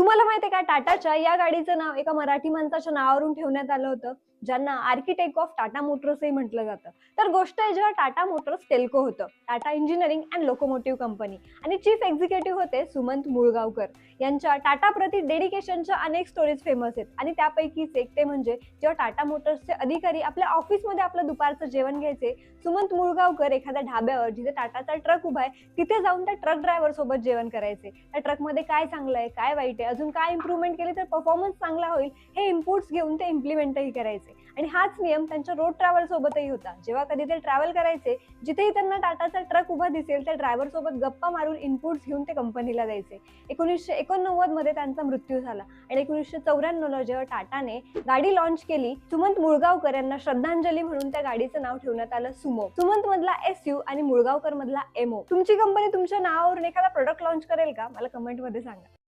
तुम्हाला माहिती आहे का, टाटाच्या या गाडीचं नाव एका मराठी माणसाच्या नावावरून ठेवण्यात आलं होतं, ज्यांना आर्किटेक्ट ऑफ टाटा मोटर्सही म्हटलं जातं. तर गोष्ट आहे जेव्हा टाटा मोटर्स टेल्को होतं, Tata engineering and locomotive company, आणि चीफ एक्झिक्युटिव्ह होते सुमंत मुळगावकर. यांच्या टाटा प्रति डेडिकेशनच्या अनेक स्टोरीज फेमस आहेत आणि त्यापैकीच एक ते म्हणजे जेव्हा टाटा मोटर्सचे अधिकारी आपल्या ऑफिसमध्ये आपलं दुपारचं जेवण घ्यायचे, सुमंत मुळगावकर एखाद्या ढाब्यावर जिथे टाटाचा ट्रक उभा आहे तिथे जाऊन त्या ट्रक ड्रायव्हर सोबत जेवण करायचे. त्या ट्रकमध्ये काय चांगलं आहे, काय वाईट आहे, अजून काय इम्प्रूव्हमेंट केली तर परफॉर्मन्स चांगला होईल, हे इनपुट्स घेऊन ते इम्प्लिमेंटही करायचे. आणि हाच नियम त्यांच्या रोड ट्रॅव्हल सोबतही होता. जेव्हा कधी ते ट्रॅव्हल करायचे, जिथेही त्यांना टाटाचा ट्रक उभा दिसेल त्या ड्रायव्हर सोबत गप्पा मारून इनपुट्स घेऊन ते कंपनीला द्यायचे. 1989 मध्ये त्यांचा मृत्यू झाला आणि 1994 ला जेव्हा टाटाने गाडी लॉन्च केली, सुमंत मुळगावकर यांना श्रद्धांजली म्हणून त्या गाडीचं नाव ठेवण्यात आलं सुमो. सुमंत मधला SU आणि मुळगावकर मधला MO. तुमची कंपनी तुमच्या नावावरून एखादा प्रोडक्ट लॉन्च करेल का? मला कमेंट मध्ये सांगा.